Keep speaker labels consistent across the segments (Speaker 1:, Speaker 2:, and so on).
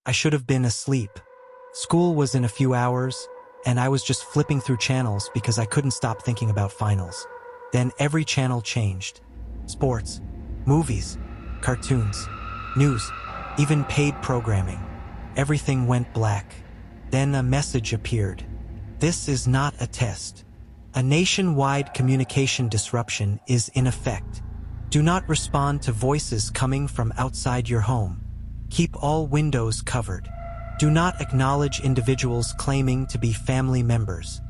Speaker 1: I should have been asleep. School was in a few hours, and I was just flipping through channels because I couldn't stop thinking about finals. Then every channel changed. Sports, movies, cartoons, news, even paid programming. Everything went black. Then a message appeared. This is not a test. A nationwide communication disruption is in effect. Do not respond to voices coming from outside your home. Keep all windows covered. Do not acknowledge individuals claiming to be family members.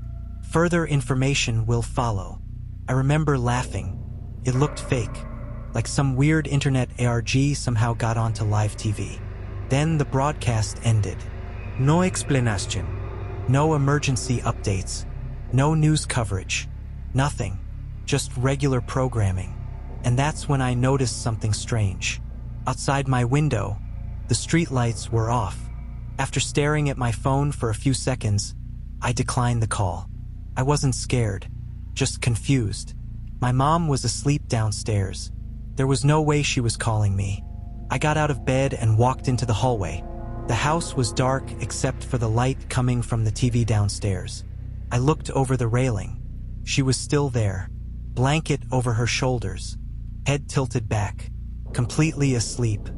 Speaker 1: Further information will follow. I remember laughing. It looked fake, like some weird internet ARG somehow got onto live TV. Then the broadcast ended. No explanation. No emergency updates. No news coverage. Nothing. Just regular programming. And that's when I noticed something strange. Outside my window, the streetlights were off. After staring at my phone for a few seconds, I declined the call. I wasn't scared, just confused. My mom was asleep downstairs. There was no way she was calling me. I got out of bed and walked into the hallway. The house was dark except for the light coming from the TV downstairs. I looked over the railing. She was still there, blanket over her shoulders, head tilted back, completely asleep.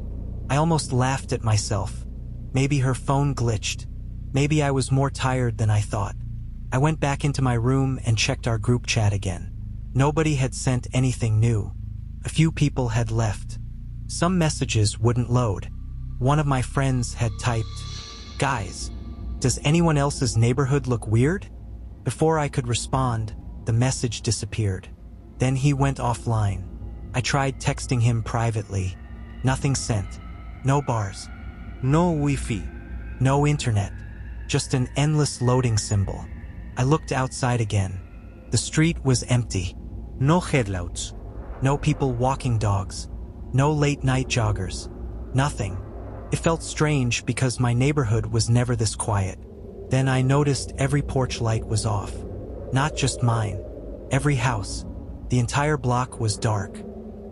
Speaker 1: I almost laughed at myself. Maybe her phone glitched. Maybe I was more tired than I thought. I went back into my room and checked our group chat again. Nobody had sent anything new. A few people had left. Some messages wouldn't load. One of my friends had typed, "Guys, does anyone else's neighborhood look weird?" Before I could respond, the message disappeared. Then he went offline. I tried texting him privately. Nothing sent. No bars. No Wi-Fi. No internet. Just an endless loading symbol. I looked outside again. The street was empty. No headlights. No people walking dogs. No late-night joggers. Nothing. It felt strange because my neighborhood was never this quiet. Then I noticed every porch light was off. Not just mine. Every house. The entire block was dark.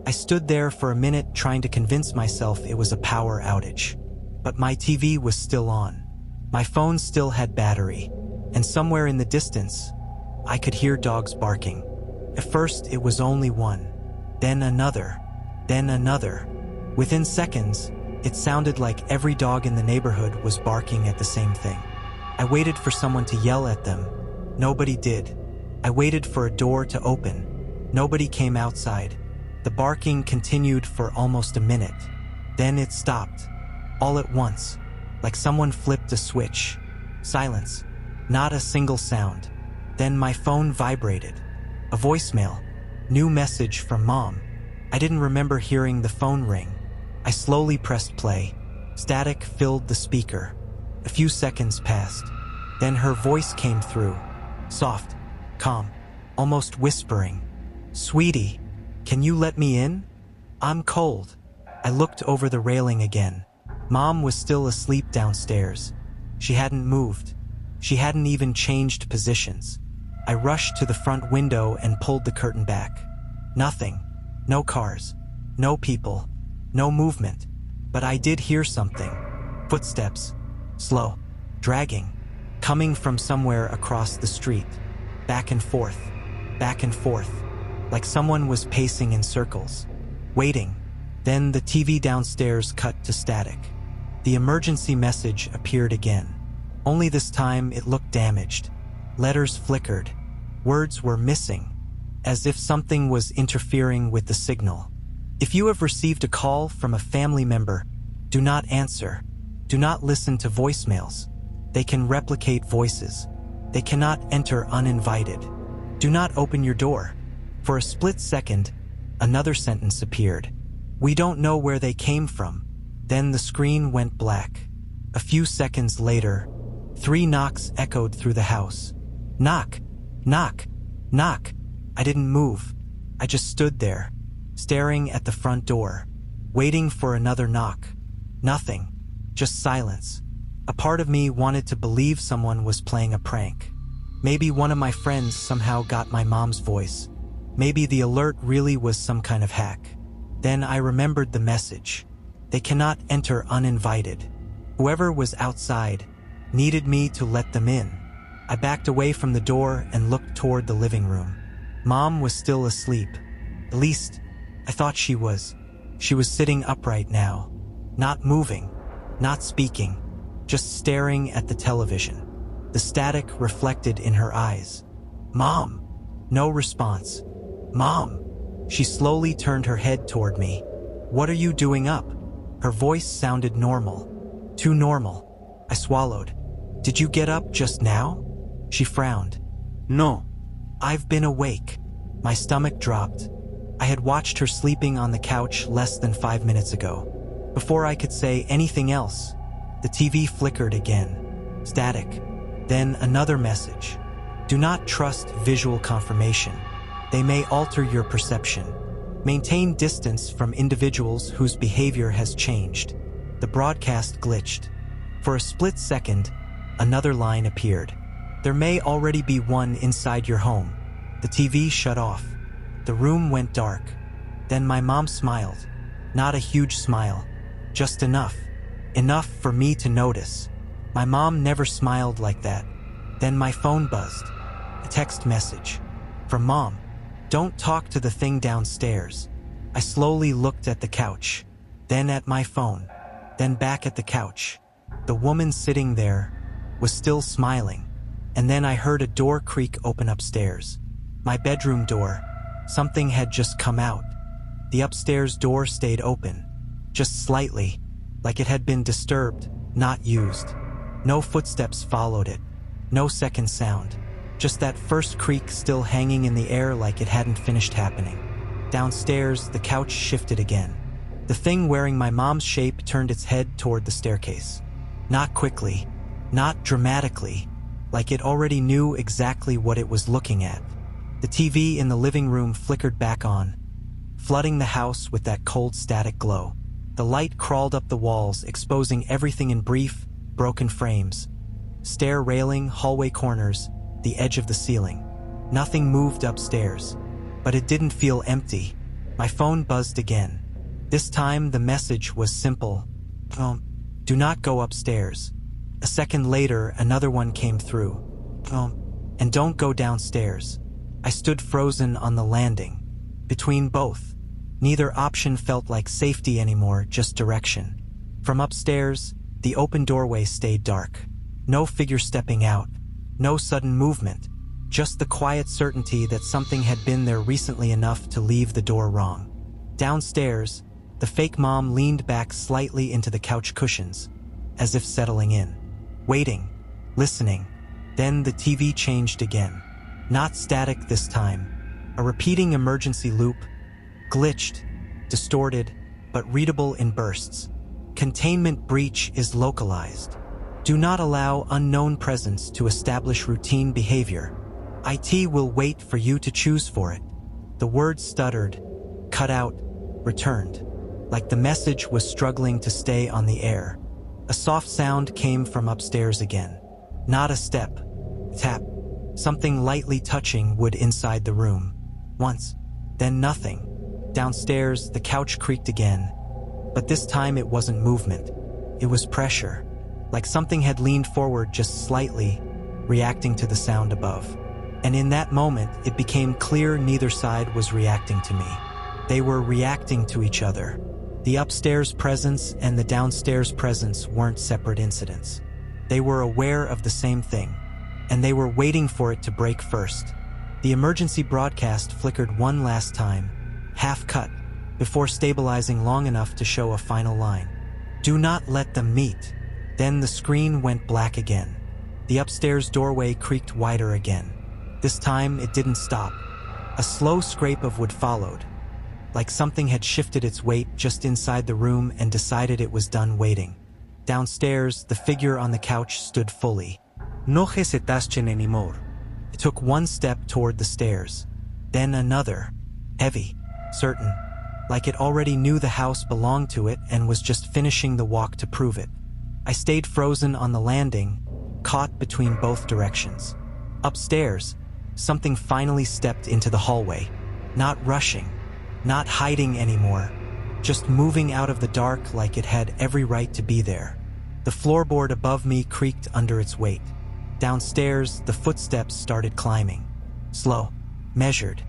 Speaker 1: I stood there for a minute trying to convince myself it was a power outage. But my TV was still on. My phone still had battery. And somewhere in the distance, I could hear dogs barking. At first, it was only one. Then another. Then another. Within seconds, it sounded like every dog in the neighborhood was barking at the same thing. I waited for someone to yell at them. Nobody did. I waited for a door to open. Nobody came outside. The barking continued for almost a minute. Then it stopped. All at once. Like someone flipped a switch. Silence. Not a single sound. Then my phone vibrated. A voicemail. New message from Mom. I didn't remember hearing the phone ring. I slowly pressed play. Static filled the speaker. A few seconds passed. Then her voice came through. Soft, calm, almost whispering. "Sweetie, can you let me in? I'm cold." I looked over the railing again. Mom was still asleep downstairs. She hadn't moved. She hadn't even changed positions. I rushed to the front window and pulled the curtain back. Nothing. No cars. No people. No movement. But I did hear something. Footsteps. Slow. Dragging. Coming from somewhere across the street. Back and forth. Back and forth. Like someone was pacing in circles. Waiting. Then the TV downstairs cut to static. The emergency message appeared again. Only this time it looked damaged. Letters flickered. Words were missing. As if something was interfering with the signal. If you have received a call from a family member, do not answer. Do not listen to voicemails. They can replicate voices. They cannot enter uninvited. Do not open your door. For a split second, another sentence appeared. We don't know where they came from. Then the screen went black. A few seconds later, 3 knocks echoed through the house. Knock, knock, knock. I didn't move. I just stood there, staring at the front door, waiting for another knock. Nothing. Just silence. A part of me wanted to believe someone was playing a prank. Maybe one of my friends somehow got my mom's voice. Maybe the alert really was some kind of hack. Then I remembered the message. They cannot enter uninvited. Whoever was outside needed me to let them in. I backed away from the door and looked toward the living room. Mom was still asleep. At least, I thought she was. She was sitting upright now, not moving, not speaking, just staring at the television. The static reflected in her eyes. "Mom!" No response. "Mom!" She slowly turned her head toward me. "What are you doing up?" Her voice sounded normal. Too normal. I swallowed. "Did you get up just now?" She frowned. "No. I've been awake." My stomach dropped. I had watched her sleeping on the couch less than 5 minutes ago. Before I could say anything else, the TV flickered again. Static. Then another message. "Do not trust visual confirmation. They may alter your perception. Maintain distance from individuals whose behavior has changed." The broadcast glitched. For a split second, another line appeared. "There may already be one inside your home." The TV shut off. The room went dark. Then my mom smiled. Not a huge smile, just enough. Enough for me to notice. My mom never smiled like that. Then my phone buzzed. A text message. From Mom. "Don't talk to the thing downstairs." I slowly looked at the couch, then at my phone, then back at the couch. The woman sitting there was still smiling. And then I heard a door creak open upstairs. My bedroom door. Something had just come out. The upstairs door stayed open, just slightly, like it had been disturbed, not used. No footsteps followed it. No second sound. Just that first creak still hanging in the air like it hadn't finished happening. Downstairs, the couch shifted again. The thing wearing my mom's shape turned its head toward the staircase. Not quickly, not dramatically, like it already knew exactly what it was looking at. The TV in the living room flickered back on, flooding the house with that cold static glow. The light crawled up the walls, exposing everything in brief, broken frames. Stair railing, hallway corners, the edge of the ceiling. Nothing moved upstairs, but it didn't feel empty. My phone buzzed again. This time the message was simple. "Do not go upstairs." A second later, another one came through. "And don't go downstairs." I stood frozen on the landing, between both. Neither option felt like safety anymore, just direction. From upstairs, the open doorway stayed dark. No figure stepping out, no sudden movement, just the quiet certainty that something had been there recently enough to leave the door wrong. Downstairs, the fake mom leaned back slightly into the couch cushions, as if settling in, waiting, listening. Then the TV changed again. Not static this time. A repeating emergency loop, glitched, distorted, but readable in bursts. "Containment breach is localized. Do not allow unknown presence to establish routine behavior. IT will wait for you to choose for it." The words stuttered, cut out, returned, like the message was struggling to stay on the air. A soft sound came from upstairs again. Not a step. Tap. Something lightly touching wood inside the room. Once. Then nothing. Downstairs, the couch creaked again. But this time it wasn't movement. It was pressure. Like something had leaned forward just slightly, reacting to the sound above. And in that moment, it became clear neither side was reacting to me. They were reacting to each other. The upstairs presence and the downstairs presence weren't separate incidents. They were aware of the same thing, and they were waiting for it to break first. The emergency broadcast flickered one last time, half-cut, before stabilizing long enough to show a final line. "Do not let them meet." Then the screen went black again. The upstairs doorway creaked wider again. This time it didn't stop. A slow scrape of wood followed, like something had shifted its weight just inside the room and decided it was done waiting. Downstairs, the figure on the couch stood fully. "No hesitaste anymore." It took one step toward the stairs, then another, heavy, certain, like it already knew the house belonged to it and was just finishing the walk to prove it. I stayed frozen on the landing, caught between both directions. Upstairs, something finally stepped into the hallway, not rushing, not hiding anymore, just moving out of the dark like it had every right to be there. The floorboard above me creaked under its weight. Downstairs, the footsteps started climbing. Slow, measured.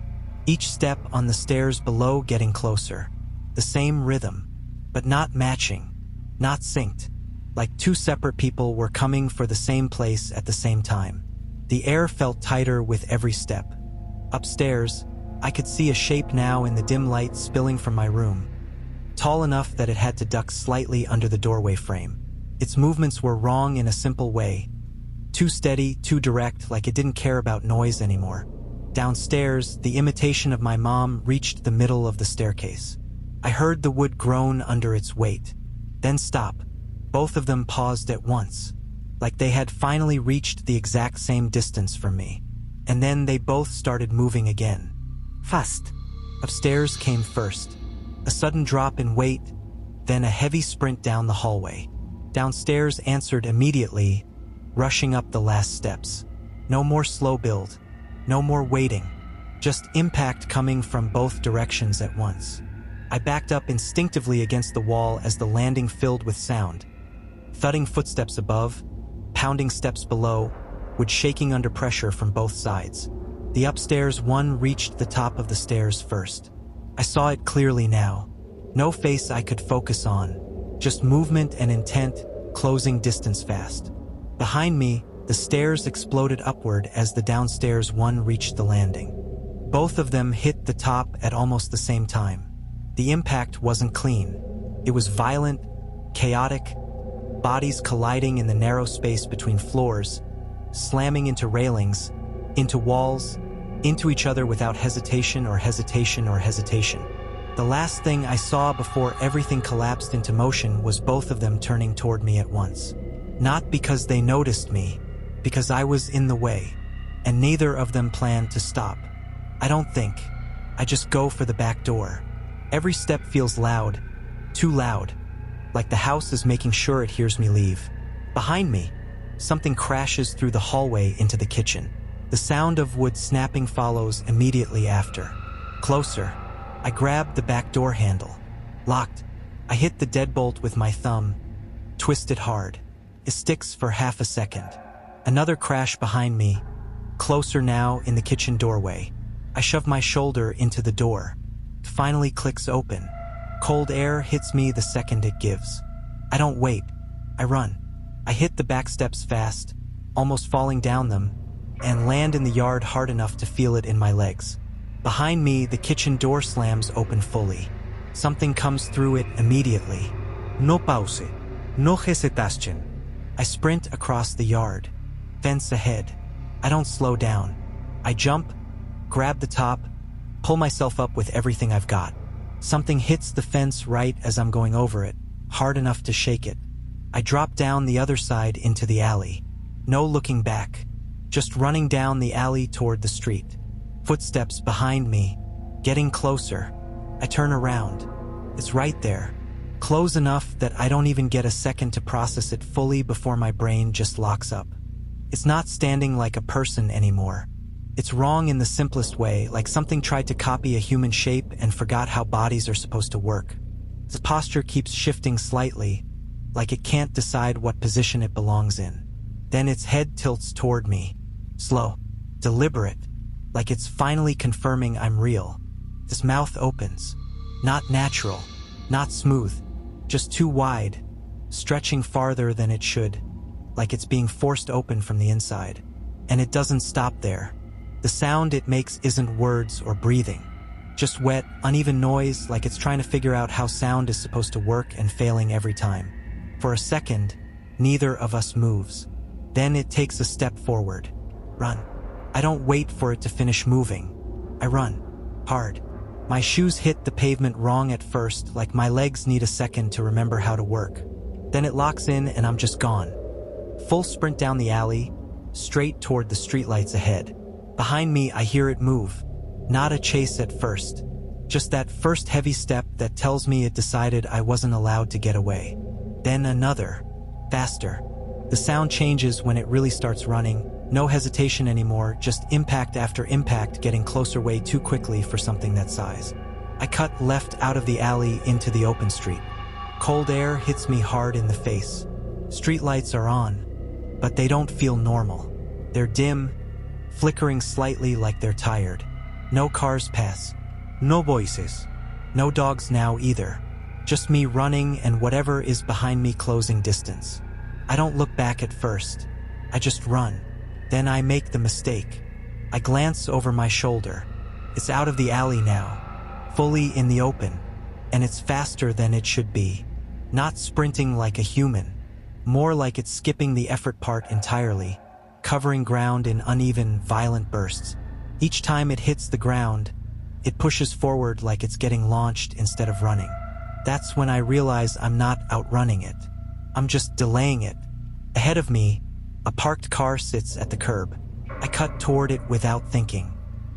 Speaker 1: Each step on the stairs below getting closer. The same rhythm, but not matching, not synced. Like two separate people were coming for the same place at the same time. The air felt tighter with every step. Upstairs, I could see a shape now in the dim light spilling from my room. Tall enough that it had to duck slightly under the doorway frame. Its movements were wrong in a simple way. Too steady, too direct, like it didn't care about noise anymore. Downstairs, the imitation of my mom reached the middle of the staircase. I heard the wood groan under its weight, then stop. Both of them paused at once, like they had finally reached the exact same distance from me. And then they both started moving again. Fast. Upstairs came first. A sudden drop in weight, then a heavy sprint down the hallway. Downstairs answered immediately, rushing up the last steps. No more slow build, no more waiting, just impact coming from both directions at once. I backed up instinctively against the wall as the landing filled with sound. Thudding footsteps above, pounding steps below, wood shaking under pressure from both sides. The upstairs one reached the top of the stairs first. I saw it clearly now. No face I could focus on, just movement and intent, closing distance fast. Behind me, the stairs exploded upward as the downstairs one reached the landing. Both of them hit the top at almost the same time. The impact wasn't clean. It was violent, chaotic, bodies colliding in the narrow space between floors, slamming into railings, into walls, into each other without hesitation or hesitation or hesitation. The last thing I saw before everything collapsed into motion was both of them turning toward me at once. Not because they noticed me, because I was in the way, and neither of them planned to stop. I don't think. I just go for the back door. Every step feels loud, too loud, like the house is making sure it hears me leave. Behind me, something crashes through the hallway into the kitchen. The sound of wood snapping follows immediately after. Closer, I grab the back door handle. Locked. I hit the deadbolt with my thumb, twist it hard. It sticks for half a second. Another crash behind me, closer now in the kitchen doorway. I shove my shoulder into the door. It finally clicks open. Cold air hits me the second it gives. I don't wait. I run. I hit the back steps fast, almost falling down them, and land in the yard hard enough to feel it in my legs. Behind me, the kitchen door slams open fully. Something comes through it immediately.
Speaker 2: No pause. No hesitation.
Speaker 1: I sprint across the yard. Fence ahead. I don't slow down. I jump, grab the top, pull myself up with everything I've got. Something hits the fence right as I'm going over it, hard enough to shake it. I drop down the other side into the alley. No looking back. Just running down the alley toward the street. Footsteps behind me, getting closer. I turn around. It's right there. Close enough that I don't even get a second to process it fully before my brain just locks up. It's not standing like a person anymore. It's wrong in the simplest way, like something tried to copy a human shape and forgot how bodies are supposed to work. The posture keeps shifting slightly, like it can't decide what position it belongs in. Then its head tilts toward me. Slow, deliberate, like it's finally confirming I'm real. This mouth opens. Not natural, not smooth, just too wide, stretching farther than it should, like it's being forced open from the inside. And it doesn't stop there. The sound it makes isn't words or breathing, just wet, uneven noise like it's trying to figure out how sound is supposed to work and failing every time. For a second, neither of us moves. Then it takes a step forward. Run. I don't wait for it to finish moving. I run. Hard. My shoes hit the pavement wrong at first, like my legs need a second to remember how to work. Then it locks in and I'm just gone. Full sprint down the alley, straight toward the streetlights ahead. Behind me, I hear it move. Not a chase at first. Just that first heavy step that tells me it decided I wasn't allowed to get away. Then another. Faster. The sound changes when it really starts running. No hesitation anymore, just impact after impact, getting closer way too quickly for something that size. I cut left out of the alley into the open street. Cold air hits me hard in the face. Streetlights are on, but they don't feel normal. They're dim, flickering slightly like they're tired. No cars pass.
Speaker 2: No voices.
Speaker 1: No dogs now either. Just me running and whatever is behind me closing distance. I don't look back at first. I just run. Then I make the mistake. I glance over my shoulder. It's out of the alley now, fully in the open, and it's faster than it should be. Not sprinting like a human, more like it's skipping the effort part entirely, covering ground in uneven, violent bursts. Each time it hits the ground, it pushes forward like it's getting launched instead of running. That's when I realize I'm not outrunning it. I'm just delaying it. Ahead of me, a parked car sits at the curb. I cut toward it without thinking.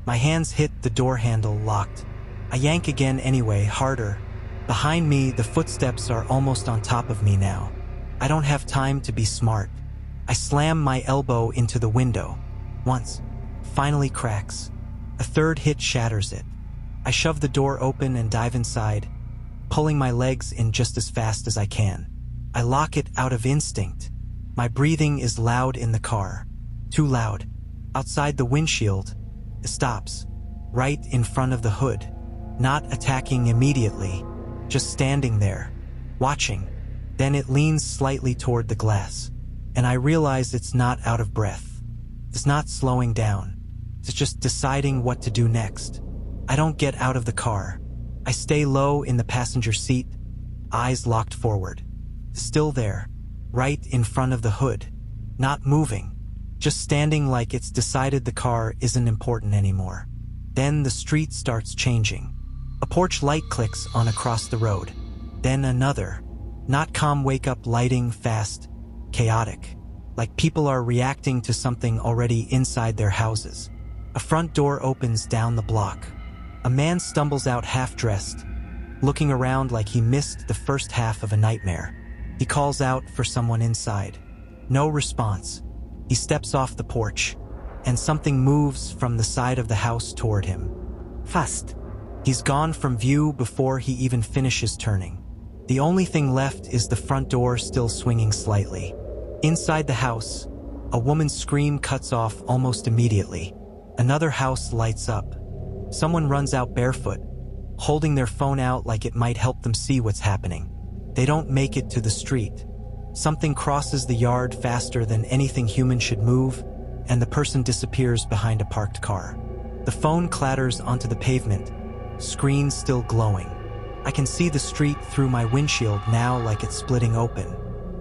Speaker 1: My hands hit the door handle, locked. I yank again anyway, harder. Behind me, the footsteps are almost on top of me now. I don't have time to be smart. I slam my elbow into the window. Once, finally cracks. A third hit shatters it. I shove the door open and dive inside, pulling my legs in just as fast as I can. I lock it out of instinct. My breathing is loud in the car. Too loud. Outside the windshield, it stops, right in front of the hood. Not attacking immediately, just standing there, watching. Then it leans slightly toward the glass, and I realize it's not out of breath. It's not slowing down. It's just deciding what to do next. I don't get out of the car. I stay low in the passenger seat, eyes locked forward. Still there, right in front of the hood. Not moving, just standing like it's decided the car isn't important anymore. Then the street starts changing. A porch light clicks on across the road. Then another. Not calm wake-up lighting, fast, chaotic. Like people are reacting to something already inside their houses. A front door opens down the block. A man stumbles out half-dressed, looking around like he missed the first half of a nightmare. He calls out for someone inside. No response. He steps off the porch, and something moves from the side of the house toward him. Fast. He's gone from view before he even finishes turning. The only thing left is the front door still swinging slightly. Inside the house, a woman's scream cuts off almost immediately. Another house lights up. Someone runs out barefoot, holding their phone out like it might help them see what's happening. They don't make it to the street. Something crosses the yard faster than anything human should move, and the person disappears behind a parked car. The phone clatters onto the pavement, screen still glowing. I can see the street through my windshield now like it's splitting open.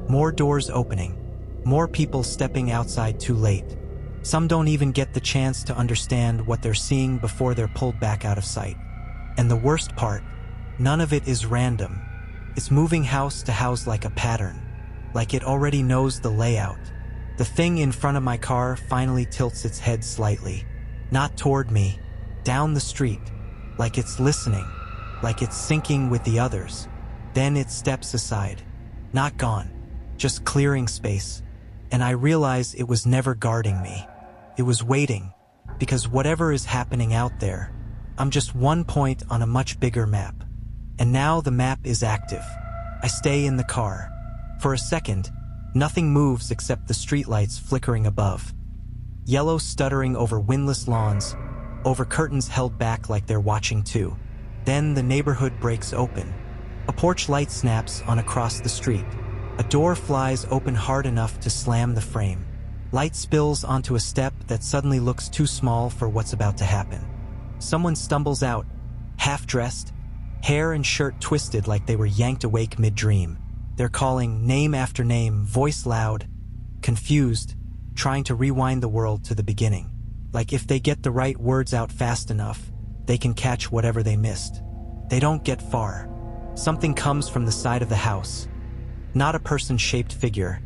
Speaker 1: More doors opening, more people stepping outside too late. Some don't even get the chance to understand what they're seeing before they're pulled back out of sight. And the worst part, none of it is random. It's moving house to house like a pattern, like it already knows the layout. The thing in front of my car finally tilts its head slightly, not toward me, down the street, like it's listening, like it's syncing with the others. Then it steps aside, not gone, just clearing space. And I realize it was never guarding me. It was waiting, because whatever is happening out there, I'm just one point on a much bigger map. And now the map is active. I stay in the car. For a second, nothing moves except the streetlights flickering above. Yellow stuttering over windless lawns, over curtains held back like they're watching too. Then the neighborhood breaks open. A porch light snaps on across the street. A door flies open hard enough to slam the frame. Light spills onto a step that suddenly looks too small for what's about to happen. Someone stumbles out, half-dressed, hair and shirt twisted like they were yanked awake mid-dream. They're calling name after name, voice loud, confused, trying to rewind the world to the beginning. Like if they get the right words out fast enough, they can catch whatever they missed. They don't get far. Something comes from the side of the house. Not a person-shaped figure,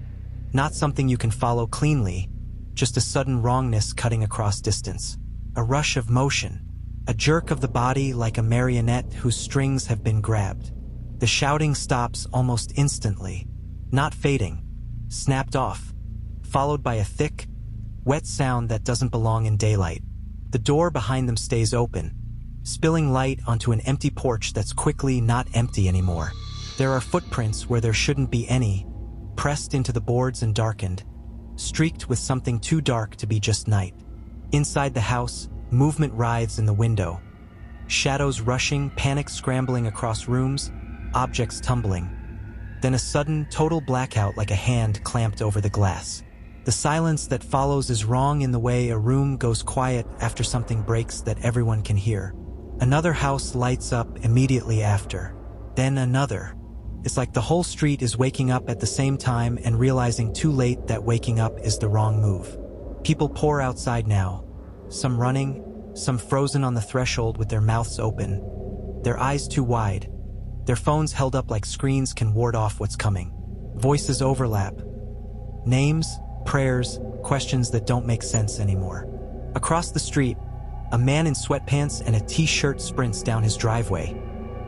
Speaker 1: not something you can follow cleanly, just a sudden wrongness cutting across distance. A rush of motion, a jerk of the body like a marionette whose strings have been grabbed. The shouting stops almost instantly, not fading, snapped off, followed by a thick, wet sound that doesn't belong in daylight. The door behind them stays open, spilling light onto an empty porch that's quickly not empty anymore. There are footprints where there shouldn't be any, pressed into the boards and darkened, streaked with something too dark to be just night. Inside the house, movement writhes in the window. Shadows rushing, panic scrambling across rooms, objects tumbling. Then a sudden, total blackout like a hand clamped over the glass. The silence that follows is wrong in the way a room goes quiet after something breaks that everyone can hear. Another house lights up immediately after. Then another. It's like the whole street is waking up at the same time and realizing too late that waking up is the wrong move. People pour outside now. Some running, some frozen on the threshold with their mouths open, their eyes too wide, their phones held up like screens can ward off what's coming. Voices overlap. Names, prayers, questions that don't make sense anymore. Across the street, a man in sweatpants and a t-shirt sprints down his driveway,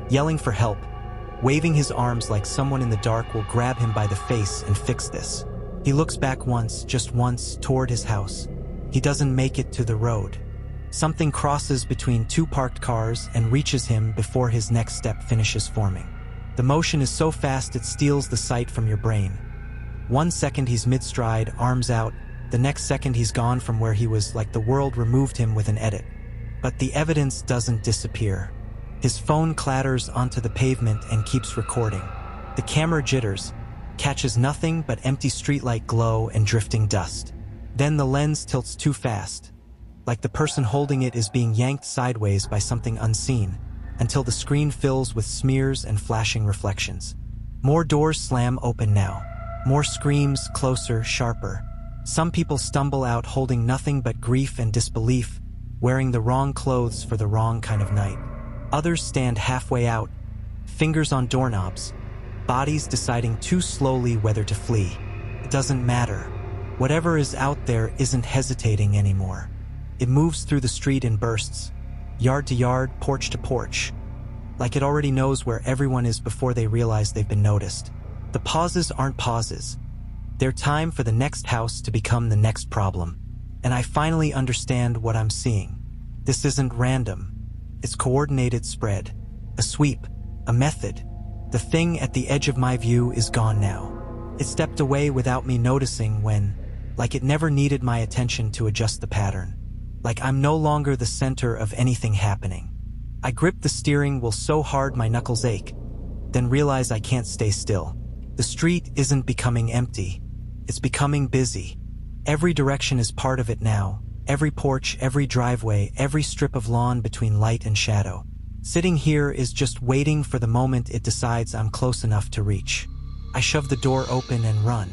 Speaker 1: yelling for help, waving his arms like someone in the dark will grab him by the face and fix this. He looks back once, just once, toward his house. He doesn't make it to the road. Something crosses between two parked cars and reaches him before his next step finishes forming. The motion is so fast it steals the sight from your brain. 1 second he's mid-stride, arms out. The next second he's gone from where he was, like the world removed him with an edit. But the evidence doesn't disappear. His phone clatters onto the pavement and keeps recording. The camera jitters, catches nothing but empty streetlight glow and drifting dust. Then the lens tilts too fast, like the person holding it is being yanked sideways by something unseen, until the screen fills with smears and flashing reflections. More doors slam open now. More screams, closer, sharper. Some people stumble out holding nothing but grief and disbelief, wearing the wrong clothes for the wrong kind of night. Others stand halfway out, fingers on doorknobs, bodies deciding too slowly whether to flee. It doesn't matter. Whatever is out there isn't hesitating anymore. It moves through the street in bursts, yard to yard, porch to porch, like it already knows where everyone is before they realize they've been noticed. The pauses aren't pauses. They're time for the next house to become the next problem. And I finally understand what I'm seeing. This isn't random. It's coordinated spread. A sweep. A method. The thing at the edge of my view is gone now. It stepped away without me noticing when, like it never needed my attention to adjust the pattern. Like I'm no longer the center of anything happening. I grip the steering wheel so hard my knuckles ache, then realize I can't stay still. The street isn't becoming empty. It's becoming busy. Every direction is part of it now. Every porch, every driveway, every strip of lawn between light and shadow. Sitting here is just waiting for the moment it decides I'm close enough to reach. I shove the door open and run.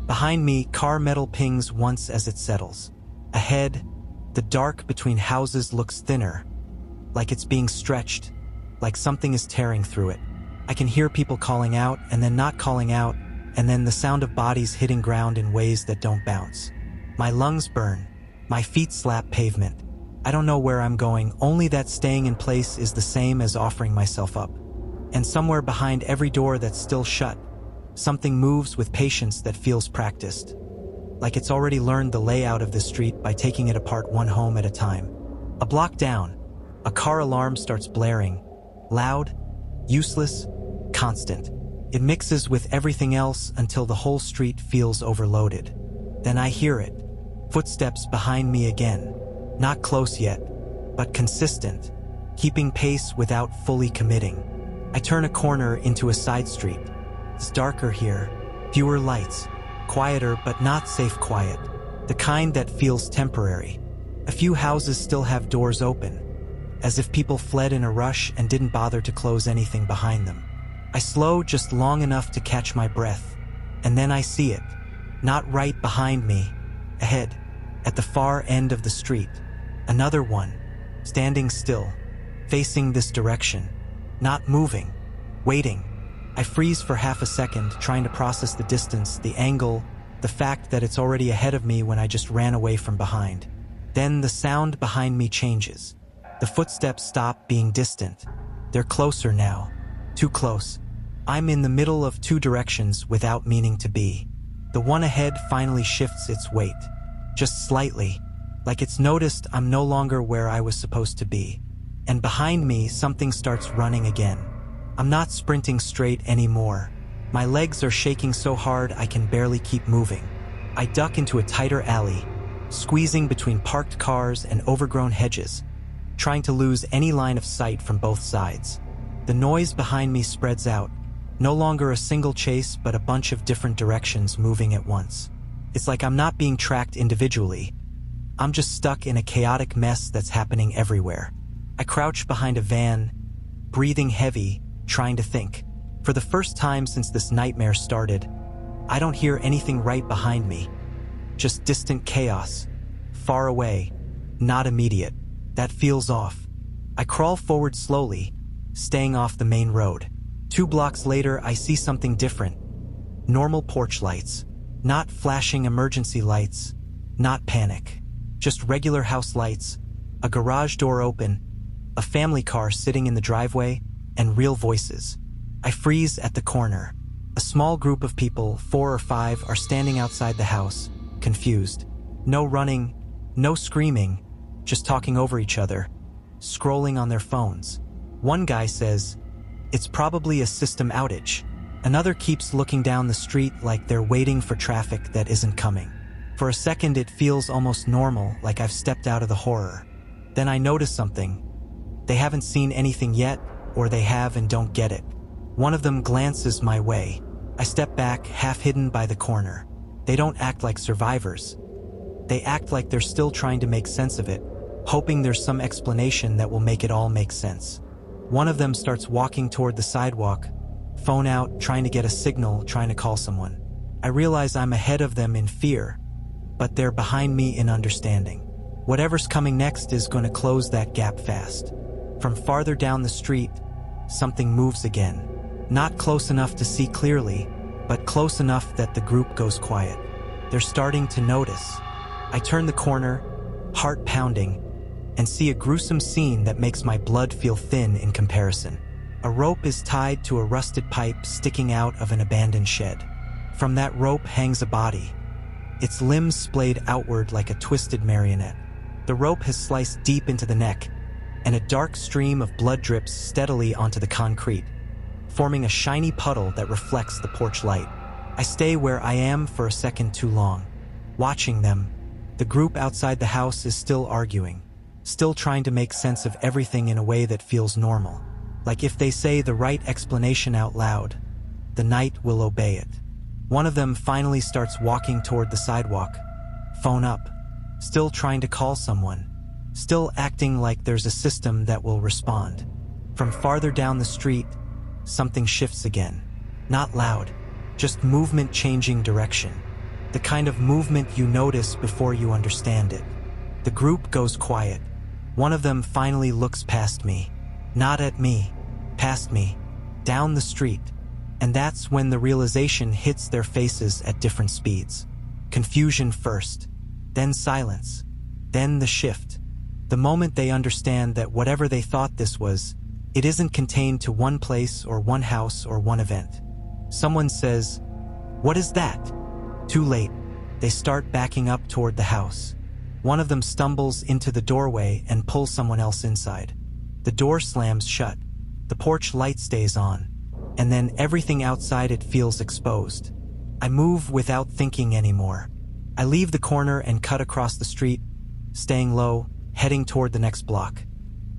Speaker 1: Behind me, car metal pings once as it settles. Ahead, the dark between houses looks thinner, like it's being stretched, like something is tearing through it. I can hear people calling out and then not calling out, and then the sound of bodies hitting ground in ways that don't bounce. My lungs burn. My feet slap pavement. I don't know where I'm going, only that staying in place is the same as offering myself up. And somewhere behind every door that's still shut, something moves with patience that feels practiced. Like it's already learned the layout of the street by taking it apart one home at a time. A block down, a car alarm starts blaring. Loud, useless, constant. It mixes with everything else until the whole street feels overloaded. Then I hear it. Footsteps behind me again. Not close yet, but consistent, keeping pace without fully committing. I turn a corner into a side street. It's darker here, fewer lights, quieter but not safe quiet, the kind that feels temporary. A few houses still have doors open, as if people fled in a rush and didn't bother to close anything behind them. I slow just long enough to catch my breath, and then I see it, not right behind me, ahead, at the far end of the street. Another one, standing still, facing this direction, not moving, waiting. I freeze for half a second, trying to process the distance, the angle, the fact that it's already ahead of me when I just ran away from behind. Then the sound behind me changes. The footsteps stop being distant. They're closer now, too close. I'm in the middle of two directions without meaning to be. The one ahead finally shifts its weight, just slightly, like it's noticed I'm no longer where I was supposed to be. And behind me, something starts running again. I'm not sprinting straight anymore. My legs are shaking so hard I can barely keep moving. I duck into a tighter alley, squeezing between parked cars and overgrown hedges, trying to lose any line of sight from both sides. The noise behind me spreads out, no longer a single chase but a bunch of different directions moving at once. It's like I'm not being tracked individually. I'm just stuck in a chaotic mess that's happening everywhere. I crouch behind a van, breathing heavy, trying to think. For the first time since this nightmare started, I don't hear anything right behind me. Just distant chaos. Far away, not immediate. That feels off. I crawl forward slowly, staying off the main road. 2 blocks later, I see something different. Normal porch lights. Not flashing emergency lights. Not panic. Just regular house lights. A garage door open. A family car sitting in the driveway. And real voices. I freeze at the corner. A small group of people, 4 or 5, are standing outside the house, confused. No running, no screaming, just talking over each other, scrolling on their phones. One guy says, "It's probably a system outage." Another keeps looking down the street like they're waiting for traffic that isn't coming. For a second it feels almost normal, like I've stepped out of the horror. Then I notice something. They haven't seen anything yet, or they have and don't get it. One of them glances my way. I step back, half hidden by the corner. They don't act like survivors. They act like they're still trying to make sense of it, hoping there's some explanation that will make it all make sense. One of them starts walking toward the sidewalk, phone out, trying to get a signal, trying to call someone. I realize I'm ahead of them in fear, but they're behind me in understanding. Whatever's coming next is going to close that gap fast. From farther down the street, something moves again. Not close enough to see clearly, but close enough that the group goes quiet. They're starting to notice. I turn the corner, heart pounding, and see a gruesome scene that makes my blood feel thin in comparison. A rope is tied to a rusted pipe sticking out of an abandoned shed. From that rope hangs a body, its limbs splayed outward like a twisted marionette. The rope has sliced deep into the neck, and a dark stream of blood drips steadily onto the concrete, forming a shiny puddle that reflects the porch light. I stay where I am for a second too long, watching them. The group outside the house is still arguing, still trying to make sense of everything in a way that feels normal. Like if they say the right explanation out loud, the night will obey it. One of them finally starts walking toward the sidewalk, phone up, still trying to call someone, still acting like there's a system that will respond. From farther down the street, something shifts again. Not loud, just movement changing direction. The kind of movement you notice before you understand it. The group goes quiet. One of them finally looks past me. Not at me, past me, down the street. And that's when the realization hits their faces at different speeds. Confusion first, then silence, then the shift. The moment they understand that whatever they thought this was, it isn't contained to one place or one house or one event. Someone says, "What is that?" Too late. They start backing up toward the house. One of them stumbles into the doorway and pulls someone else inside. The door slams shut. The porch light stays on. And then everything outside it feels exposed. I move without thinking anymore. I leave the corner and cut across the street, staying low, heading toward the next block.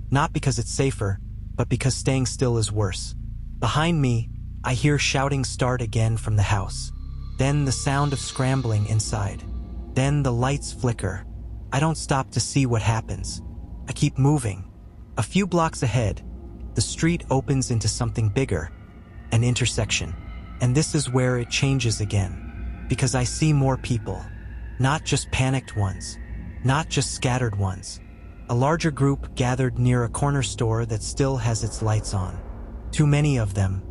Speaker 1: Not because it's safer, but because staying still is worse. Behind me, I hear shouting start again from the house. Then the sound of scrambling inside. Then the lights flicker. I don't stop to see what happens. I keep moving. A few blocks ahead, the street opens into something bigger, an intersection. And this is where it changes again, because I see more people. Not just panicked ones, not just scattered ones. A larger group gathered near a corner store that still has its lights on. Too many of them,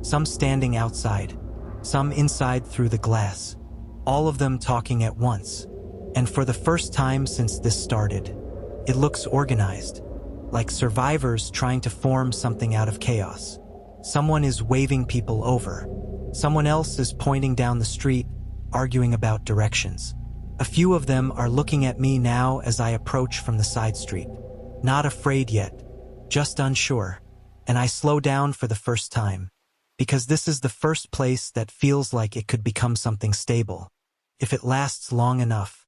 Speaker 1: some standing outside, some inside through the glass, all of them talking at once. And for the first time since this started, it looks organized, like survivors trying to form something out of chaos. Someone is waving people over. Someone else is pointing down the street, arguing about directions. A few of them are looking at me now as I approach from the side street. Not afraid yet, just unsure. And I slow down for the first time. because this is the first place that feels like it could become something stable. If it lasts long enough,